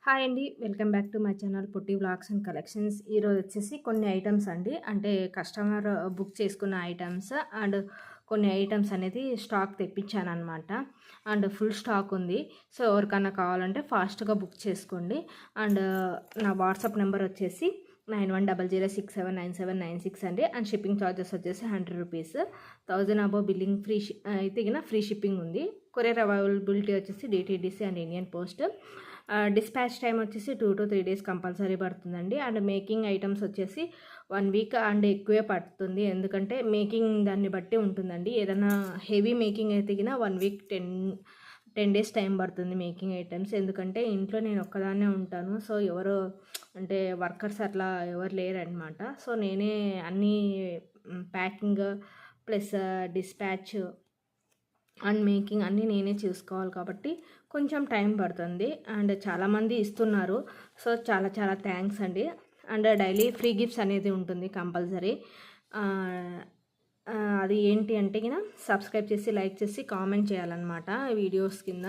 Hi అండి. Welcome back to my channel Potti vlogs and collections. ఈరోజు వచ్చేసి కొన్ని ఐటమ్స్ అండి, అంటే కస్టమర్ బుక్ చేసుకున్న ఐటమ్స్ అండ్ కొన్ని ఐటమ్స్ అనేది స్టాక్ తెప్పించాను అనమాట. అండ్ ఫుల్ స్టాక్ ఉంది. సో ఎవరికన్నా కావాలంటే ఫాస్ట్గా బుక్ చేసుకోండి. అండ్ నా వాట్సాప్ నెంబర్ వచ్చేసి 9100679796 అండి. అండ్ షిప్పింగ్ ఛార్జెస్ వచ్చేసి 100 రూపీస్. 1000 అబోవ్ బిల్లింగ్ ఫ్రీ అయితే ఫ్రీ షిప్పింగ్ ఉంది. కొరియర్ అవైలబిలిటీ వచ్చేసి DTDC and Indian post. Dispatch time వచ్చేసి 2 to 3 days కంపల్సరీ పడుతుందండి. అండ్ మేకింగ్ ఐటమ్స్ వచ్చేసి 1 week అండ్ ఎక్కువే పడుతుంది, ఎందుకంటే మేకింగ్ దాన్ని బట్టి ఉంటుందండి. ఏదైనా హెవీ మేకింగ్ అయితే 1 week 10 days టైం పడుతుంది మేకింగ్ ఐటమ్స్, ఎందుకంటే ఇంట్లో నేను ఒక్కదాన్నే ఉంటాను. సో ఎవరు అంటే వర్కర్స్ అట్లా ఎవరు లేరనమాట. సో నేనే అన్నీ packing plus dispatch and making అన్నీ నేనే చూసుకోవాలి కాబట్టి కొంచెం టైం పడుతుంది. అండ్ చాలామంది ఇస్తున్నారు, సో చాలా చాలా థ్యాంక్స్ అండి. అండ్ డైలీ ఫ్రీ గిఫ్ట్స్ అనేది ఉంటుంది కంపల్సరీ. అది ఏంటి అంటే సబ్స్క్రైబ్ చేసి లైక్ చేసి కామెంట్ చేయాలన్నమాట వీడియోస్ కింద.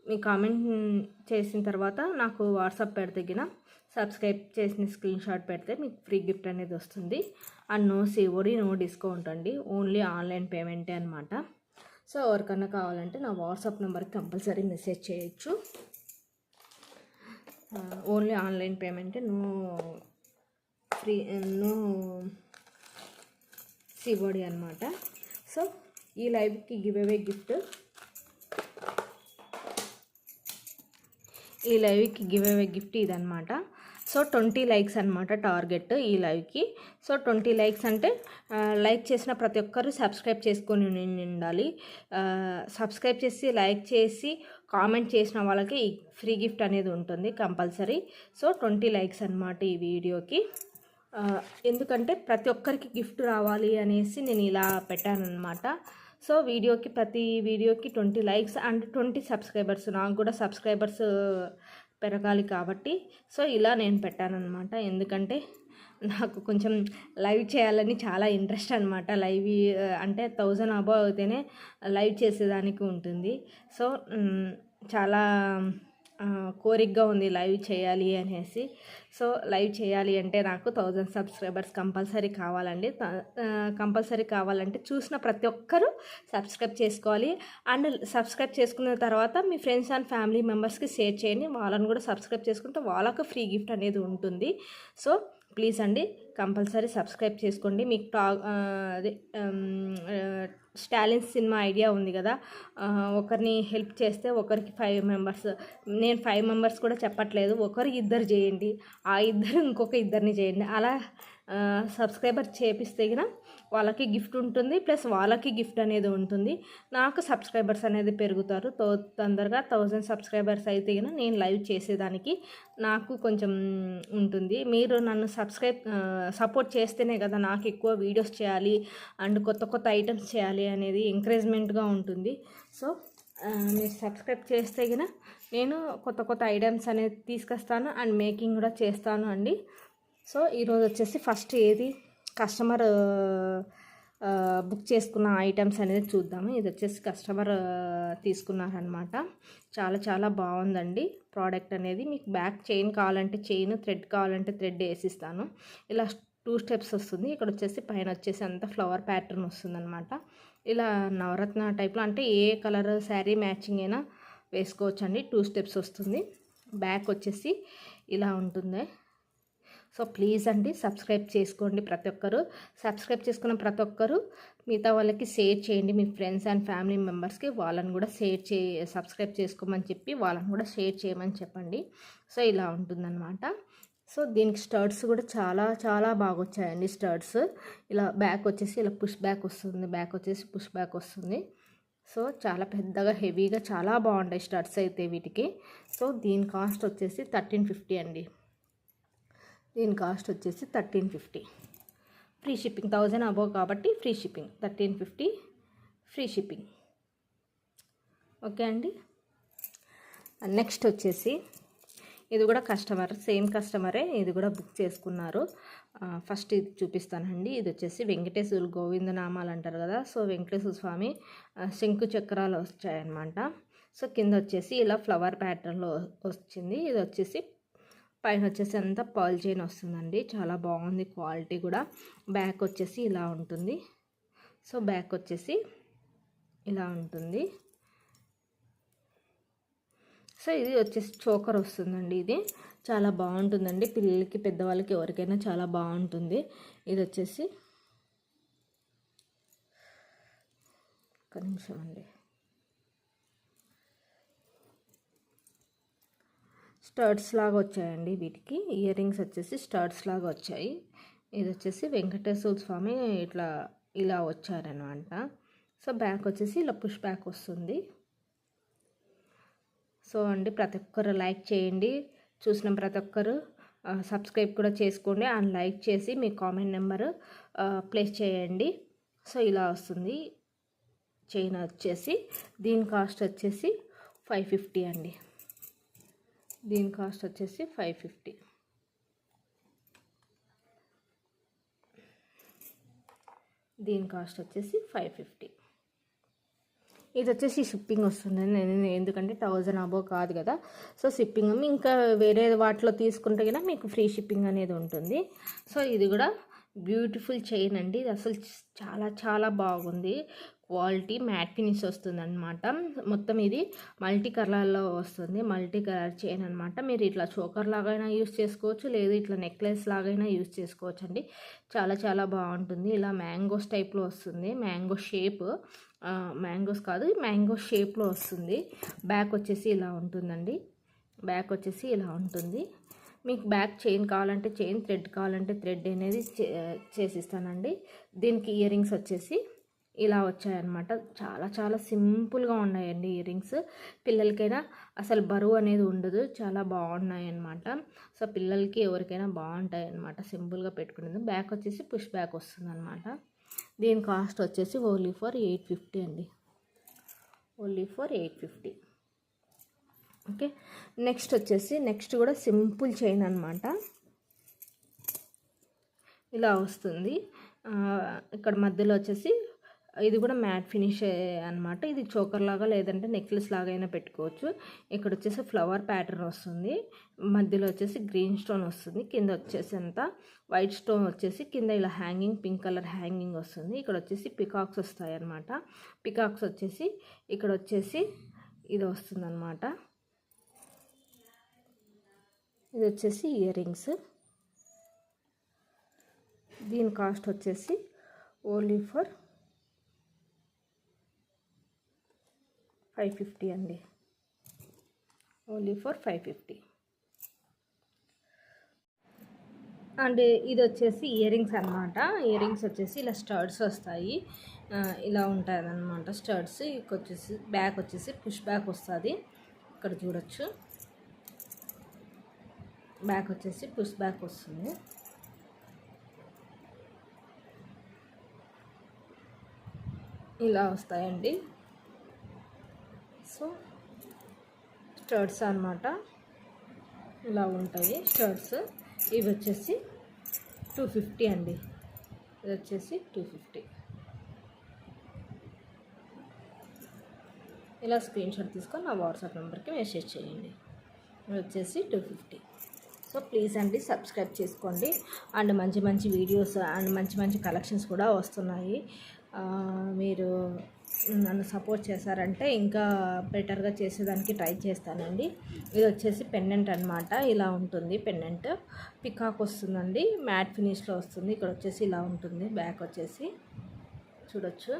మీ కామెంట్ చేసిన తర్వాత నాకు వాట్సాప్ పెడితే సబ్స్క్రైబ్ చేసిన స్క్రీన్ షాట్ పెడితే మీకు ఫ్రీ గిఫ్ట్ అనేది వస్తుంది. And no COD no discount అండి, ఓన్లీ ఆన్లైన్ పేమెంటే అనమాట. సో ఎవరికన్నా కావాలంటే నా వాట్సాప్ నెంబర్కి కంపల్సరీ మెసేజ్ చేయొచ్చు. ఓన్లీ ఆన్లైన్ పేమెంటే, నో ఫ్రీ నో సిఓడి అనమాట. సో ఈ లైవ్కి గివ్ అవే గిఫ్ట్, ఇదనమాట. సో 20 likes అనమాట టార్గెట్ ఈ లైవ్కి. సో 20 likes అంటే లైక్ చేసిన ప్రతి ఒక్కరు సబ్స్క్రైబ్ చేసుకొని ఉండాలి. సబ్స్క్రైబ్ చేసి లైక్ చేసి కామెంట్ చేసిన వాళ్ళకి ఫ్రీ గిఫ్ట్ అనేది ఉంటుంది కంపల్సరీ. సో 20 likes అనమాట ఈ వీడియోకి. ఎందుకంటే ప్రతి ఒక్కరికి గిఫ్ట్ రావాలి అనేసి నేను ఇలా పెట్టానన్నమాట. సో ప్రతి వీడియోకి 20 likes అండ్ 20 సబ్స్క్రైబర్స్, నాకు కూడా సబ్స్క్రైబర్స్ పెరగాలి కాబట్టి సో ఇలా నేను పెట్టానన్నమాట. ఎందుకంటే నాకు కొంచెం లైవ్ చేయాలని చాలా ఇంట్రెస్ట్ అనమాట. లైవ్ అంటే 1000 అబోవ్ అయితేనే లైవ్ చేసేదానికి ఉంటుంది. సో చాలా కోరికగా ఉంది లైవ్ చేయాలి అనేసి. సో లైవ్ చేయాలి అంటే నాకు 1000 సబ్స్క్రైబర్స్ కంపల్సరీ కావాలంటే చూసిన ప్రతి ఒక్కరూ సబ్స్క్రైబ్ చేసుకోవాలి. అండ్ సబ్స్క్రైబ్ చేసుకున్న తర్వాత మీ ఫ్రెండ్స్ అండ్ ఫ్యామిలీ మెంబర్స్కి షేర్ చేయండి, వాళ్ళని కూడా సబ్స్క్రైబ్ చేసుకుంటే వాళ్ళకు ఫ్రీ గిఫ్ట్ అనేది ఉంటుంది. సో ప్లీజ్ అండి కంపల్సరీ సబ్స్క్రైబ్ చేసుకోండి. మీకు అదే స్టాలిన్ సినిమా ఐడియా ఉంది కదా, ఒకరిని హెల్ప్ చేస్తే ఒకరికి 5 members, నేను 5 members కూడా చెప్పట్లేదు, ఒకరికి 2 చేయండి, ఆ 2 ఇంకొక 2ని చేయండి. అలా సబ్స్క్రైబర్ చేపిస్తే వాళ్ళకి గిఫ్ట్ ఉంటుంది, ప్లస్ వాళ్ళకి గిఫ్ట్ అనేది ఉంటుంది. నాకు సబ్స్క్రైబర్స్ అనేది పెరుగుతారు. తొందరగా 1000 సబ్స్క్రైబర్స్ అయితే నేను లైవ్ చేసేదానికి నాకు కొంచెం ఉంటుంది. మీరు నన్ను సపోర్ట్ చేస్తేనే కదా నాకు ఎక్కువ వీడియోస్ చేయాలి అండ్ కొత్త ఐటమ్స్ చేయాలి అనేది ఎంకరేజ్మెంట్గా ఉంటుంది. సో మీరు సబ్స్క్రైబ్ చేస్తే నేను కొత్త ఐటమ్స్ అనేది తీసుకొస్తాను అండ్ మేకింగ్ కూడా చేస్తాను అండి. సో ఈరోజు వచ్చేసి ఫస్ట్ ఏది కస్టమర్ బుక్ చేసుకున్న ఐటమ్స్ అనేది చూద్దాము. ఇది వచ్చేసి కస్టమర్ తీసుకున్నారనమాట. చాలా చాలా బాగుందండి ప్రోడక్ట్ అనేది. మీకు బ్యాక్ చైన్ కావాలంటే చైన్, థ్రెడ్ కావాలంటే థ్రెడ్ వేసిస్తాను. ఇలా 2 steps వస్తుంది. ఇక్కడ వచ్చేసి పైన వచ్చేసి అంతా ఫ్లవర్ ప్యాటర్న్ వస్తుందన్నమాట. ఇలా నవరత్న టైప్లో, అంటే ఏ కలర్ శారీ మ్యాచింగ్ అయినా వేసుకోవచ్చు అండి. 2 steps వస్తుంది. బ్యాక్ వచ్చేసి ఇలా ఉంటుంది. సో ప్లీజ్ అండి సబ్స్క్రైబ్ చేసుకోండి. సబ్స్క్రైబ్ చేసుకున్న ప్రతి ఒక్కరు మిగతా వాళ్ళకి షేర్ చేయండి, మీ ఫ్రెండ్స్ అండ్ ఫ్యామిలీ మెంబర్స్కి. వాళ్ళని కూడా సబ్స్క్రైబ్ చేసుకోమని చెప్పి వాళ్ళని కూడా షేర్ చేయమని చెప్పండి. సో ఇలా ఉంటుందన్నమాట. సో దీనికి స్టర్ట్స్ కూడా చాలా చాలా బాగా వచ్చాయండి. స్టర్ట్స్ ఇలా బ్యాక్ వచ్చేసి ఇలా పుష్ బ్యాక్ వస్తుంది. సో చాలా పెద్దగా హెవీగా చాలా బాగుంటాయి స్టర్ట్స్ అయితే వీటికి. సో దీని కాస్ట్ వచ్చేసి 1350 అండి. దీని కాస్ట్ వచ్చేసి 1350. ఫ్రీ షిప్పింగ్, 1000 అబోవ్ కాబట్టి free shipping, 1350 free shipping. Okay అండి. నెక్స్ట్ వచ్చేసి ఇది కూడా సేమ్ కస్టమరే, ఇది కూడా బుక్ చేసుకున్నారు. ఫస్ట్ ఇది చూపిస్తానండి. ఇది వచ్చేసి వెంకటేశ్వర గోవిందనామాలు అంటారు కదా. సో వెంకటేశ్వర స్వామి శంకు చక్రాలు వచ్చాయన్నమాట. సో కింద వచ్చేసి ఇలా ఫ్లవర్ ప్యాటర్న్లో వచ్చింది. ఇది వచ్చేసి పైన వచ్చేసి అంతా పర్ల్ చైన్ వస్తుందండి. చాలా బాగుంది క్వాలిటీ కూడా. బ్యాక్ వచ్చేసి ఇలా ఉంటుంది. సో బ్యాక్ వచ్చేసి ఇలా ఉంటుంది. సో ఇది వచ్చేసి చోకర్ వస్తుందండి. ఇది చాలా బాగుంటుందండి, పిల్లలకి పెద్దవాళ్ళకి ఎవరికైనా చాలా బాగుంటుంది. ఇది వచ్చేసి ఒక నిమిషం అండి, స్టర్ట్స్ లాగా వచ్చాయండి. వీటికి ఇయర్ రింగ్స్ వచ్చేసి స్టర్ట్స్ లాగా వచ్చాయి. ఇది వచ్చేసి వెంకటేశ్వర స్వామి ఇట్లా ఇలా వచ్చారనమాట. సో బ్యాక్ వచ్చేసి ఇలా పుష్ బ్యాక్ వస్తుంది. సో అండి, ప్రతి ఒక్కరు లైక్ చేయండి, చూసిన ప్రతి ఒక్కరు సబ్స్క్రైబ్ కూడా చేసుకోండి అండ్ లైక్ చేసి మీ కామెంట్ నెంబరు ప్లేస్ చేయండి. సో ఇలా వస్తుంది చైన్ వచ్చేసి. దీని కాస్ట్ వచ్చేసి 550 అండి. దీని కాస్ట్ వచ్చేసి 550. దీని కాస్ట్ వచ్చేసి 550. ఇది వచ్చేసి షిప్పింగ్ వస్తుంది. నేను ఎందుకంటే 1000 అబోవ్ కాదు కదా, సో షిప్పింగ్ ఇంకా వేరే వాటిలో తీసుకుంటే కన్నా మీకు ఫ్రీ షిప్పింగ్ అనేది ఉంటుంది. సో ఇది కూడా బ్యూటిఫుల్ చైన్ అండి. ఇది అసలు చాలా చాలా బాగుంది. క్వాలిటీ మ్యాట్ ఫినిష్ వస్తుంది అనమాట. మొత్తం ఇది మల్టీ కలర్లో వస్తుంది. మల్టీ కలర్ చైన్ అనమాట. మీరు ఇట్లా చోకర్ లాగైనా యూస్ చేసుకోవచ్చు, లేదు ఇట్లా నెక్లెస్ లాగైనా యూస్ చేసుకోవచ్చు అండి. చాలా చాలా బాగుంటుంది. ఇలా మ్యాంగోస్ టైప్లో వస్తుంది. మ్యాంగో షేప్, మ్యాంగోస్ కాదు, మ్యాంగో షేప్లో వస్తుంది. బ్యాక్ వచ్చేసి ఇలా ఉంటుందండి. బ్యాక్ వచ్చేసి ఇలా ఉంటుంది. మీకు బ్యాక్ చైన్ కావాలంటే చైన్, థ్రెడ్ కావాలంటే థ్రెడ్ అనేది చేసిస్తానండి. దీనికి ఇయర్ రింగ్స్ వచ్చేసి ఇలా వచ్చాయన్నమాట. చాలా చాలా సింపుల్గా ఉన్నాయండి ఇయర్ రింగ్స్. పిల్లలకైనా అసలు బరువు అనేది ఉండదు, చాలా బాగున్నాయి అన్నమాట. సో పిల్లలకి ఎవరికైనా బాగుంటాయి అన్నమాట, సింపుల్గా పెట్టుకునేది. బ్యాక్ వచ్చేసి పుష్ బ్యాక్ వస్తుంది అనమాట. దీని కాస్ట్ వచ్చేసి ఓన్లీ ఫర్ 850 అండి. Only for 850. ఓకే, నెక్స్ట్ వచ్చేసి నెక్స్ట్ కూడా సింపుల్ చైన్ అనమాట. ఇలా వస్తుంది. ఇక్కడ మధ్యలో వచ్చేసి ఇది కూడా మ్యాట్ ఫినిష్ అనమాట. ఇది చోకర్ లాగా లేదంటే నెక్లెస్ లాగా అయినా పెట్టుకోవచ్చు. ఇక్కడ వచ్చేసి ఫ్లవర్ ప్యాటర్న్ వస్తుంది. మధ్యలో వచ్చేసి గ్రీన్ స్టోన్ వస్తుంది. కింద వచ్చేసి అంతా వైట్ స్టోన్ వచ్చేసి కింద ఇలా హ్యాంగింగ్, పింక్ కలర్ హ్యాంగింగ్ వస్తుంది. ఇక్కడ వచ్చేసి పికాక్స్ వస్తాయి అన్నమాట. పికాక్స్ వచ్చేసి ఇక్కడ వచ్చేసి ఇది వస్తుంది అన్నమాట. ఇది వచ్చేసి ఇయర్ రింగ్స్. దీని కాస్ట్ వచ్చేసి ఓన్లీ ఫర్ 550 అండి. Only for 550. అండ్ ఇది వచ్చేసి ఇయర్ రింగ్స్ అనమాట. ఇయర్ రింగ్స్ వచ్చేసి ఇలా స్టర్ట్స్ వస్తాయి, ఇలా ఉంటుంది అన్నమాట స్టర్ట్స్. ఇక వచ్చేసి బ్యాక్ వచ్చేసి పుష్ బ్యాక్ వస్తుంది. ఇక్కడ చూడొచ్చు, బ్యాక్ వచ్చేసి పుష్ బ్యాక్ వస్తుంది. ఇలా వస్తాయండి. సో స్టర్ట్స్ అన్నమాట, ఇలా ఉంటాయి స్టర్ట్స్. ఇవి వచ్చేసి 250 అండి. ఇది వచ్చేసి 250. ఇలా స్క్రీన్ షాట్ తీసుకొని నా వాట్సాప్ నెంబర్కి మెసేజ్ చేయండి. ఇది వచ్చేసి 250. సో ప్లీజ్ అండి సబ్స్క్రైబ్ చేసుకోండి. అండ్ మంచి మంచి వీడియోస్ అండ్ మంచి మంచి కలెక్షన్స్ కూడా వస్తున్నాయి. మీరు నన్ను సపోర్ట్ చేశారంటే ఇంకా బెటర్గా చేసేదానికి ట్రై చేస్తానండి. ఇది వచ్చేసి పెండెంట్ అనమాట. ఇలా ఉంటుంది పెండెంట్. పికాక్ వస్తుందండి, మ్యాట్ ఫినిష్లో వస్తుంది. ఇక్కడ వచ్చేసి ఇలా ఉంటుంది. బ్యాక్ వచ్చేసి చూడొచ్చు,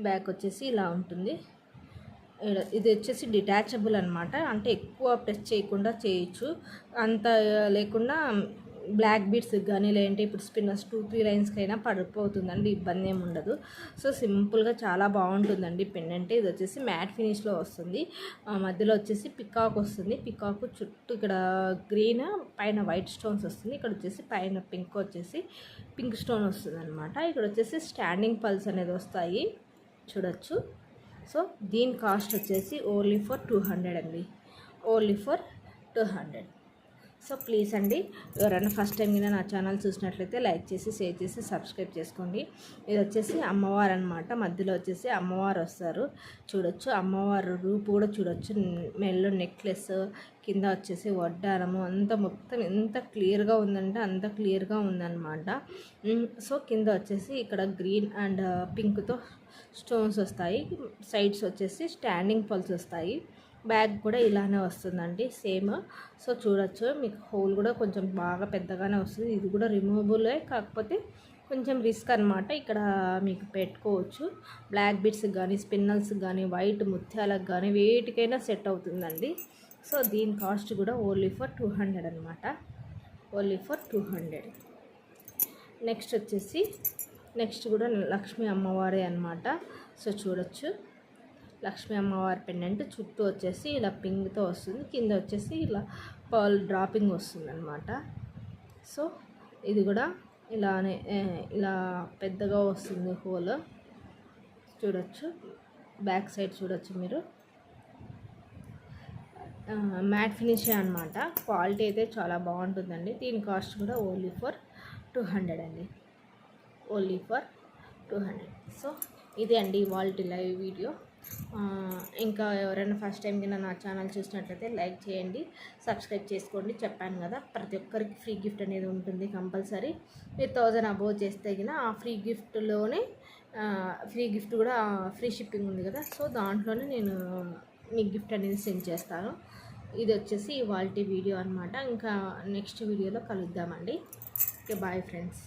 బ్యాక్ వచ్చేసి ఇలా ఉంటుంది. ఇది వచ్చేసి డిటాచబుల్ అనమాట. అంటే ఎక్కువ ప్రెస్ చేయకుండా చేయొచ్చు, అంత లేకుండా బ్లాక్ బీడ్స్ కానీ లేదంటే ఇప్పుడు స్పిన్నర్స్ 2-3 లైన్స్కైనా పడిపోతుందండి, ఇబ్బంది ఏమి ఉండదు. సో సింపుల్గా చాలా బాగుంటుందండి పెండెంట్. ఇది వచ్చేసి మ్యాట్ ఫినిష్లో వస్తుంది. మధ్యలో వచ్చేసి పికాక్ వస్తుంది. పికాక్ చుట్టూ ఇక్కడ గ్రీన్, పైన వైట్ స్టోన్స్ వస్తుంది. ఇక్కడ వచ్చేసి పైన పింక్ స్టోన్ వస్తుంది అనమాట. ఇక్కడ వచ్చేసి స్టాండింగ్ పల్స్ అనేది వస్తాయి, చూడొచ్చు. సో దీని కాస్ట్ వచ్చేసి ఓన్లీ ఫర్ 200 అండి. Only for 200. సో ప్లీజ్ అండి, ఎవరైనా ఫస్ట్ టైం కింద నా ఛానల్ చూసినట్లయితే లైక్ చేసి షేర్ చేసి సబ్స్క్రైబ్ చేసుకోండి. ఇది వచ్చేసి అమ్మవారు అనమాట. మధ్యలో వచ్చేసి అమ్మవారు వస్తారు, చూడొచ్చు. అమ్మవారు రూపు కూడా చూడొచ్చు. మెల్లో నెక్లెస్, కింద వచ్చేసి వడ్డానము, అంత మొత్తం ఎంత క్లియర్గా ఉందంటే అంత క్లియర్గా ఉందన్నమాట. సో కింద వచ్చేసి ఇక్కడ గ్రీన్ అండ్ పింక్తో స్టోన్స్ వస్తాయి. సైడ్స్ వచ్చేసి స్టాండింగ్ పల్స్ వస్తాయి. బ్యాగ్ కూడా ఇలానే వస్తుందండి సేమ్. సో చూడొచ్చు, మీకు హోల్ కూడా కొంచెం బాగా పెద్దగానే వస్తుంది. ఇది కూడా రిమూవబులే, కాకపోతే కొంచెం రిస్క్ అనమాట. ఇక్కడ మీకు పెట్టుకోవచ్చు. బ్లాక్ బీడ్స్ కానీ స్పిన్నల్స్ కానీ వైట్ ముత్యాలకు కానీ వేటికైనా సెట్ అవుతుందండి. సో దీని కాస్ట్ కూడా ఓన్లీ ఫర్ 200 అనమాట. Only for 200. నెక్స్ట్ వచ్చేసి నెక్స్ట్ కూడా లక్ష్మీ అమ్మవారే అనమాట. సో చూడొచ్చు, లక్ష్మీ అమ్మవారి పెండెంట్ చుట్టూ వచ్చేసి ఇలా పింక్తో వస్తుంది, కింద వచ్చేసి ఇలా పర్ల్ డ్రాపింగ్ వస్తుంది అనమాట. సో ఇది కూడా ఇలానే ఇలా పెద్దగా వస్తుంది హోల్, చూడొచ్చు. బ్యాక్ సైడ్ చూడొచ్చు మీరు. మ్యాట్ ఫినిషే అనమాట. క్వాలిటీ అయితే చాలా బాగుంటుందండి. దీని కాస్ట్ కూడా ఓన్లీ ఫర్ 200 అండి. Only for 200. సో ఇది అండి ఇవాల్టి లైవ్ వీడియో. ఇంకా ఎవరైనా ఫస్ట్ టైం కింద నా ఛానల్ చూసినట్లయితే లైక్ చేయండి, సబ్స్క్రైబ్ చేసుకోండి. చెప్పాను కదా, ప్రతి ఒక్కరికి ఫ్రీ గిఫ్ట్ అనేది ఉంటుంది కంపల్సరీ. మీరు 1000 అబోవ్ చేస్తే కింద ఆ ఫ్రీ గిఫ్ట్లోనే ఫ్రీ గిఫ్ట్ కూడా ఫ్రీ షిప్పింగ్ ఉంది కదా, సో దాంట్లోనే నేను మీకు గిఫ్ట్ అనేది సెండ్ చేస్తాను. ఇది వచ్చేసి ఇవాల్టి వీడియో అనమాట. ఇంకా నెక్స్ట్ వీడియోలో కలుద్దామండి. Okay, bye friends.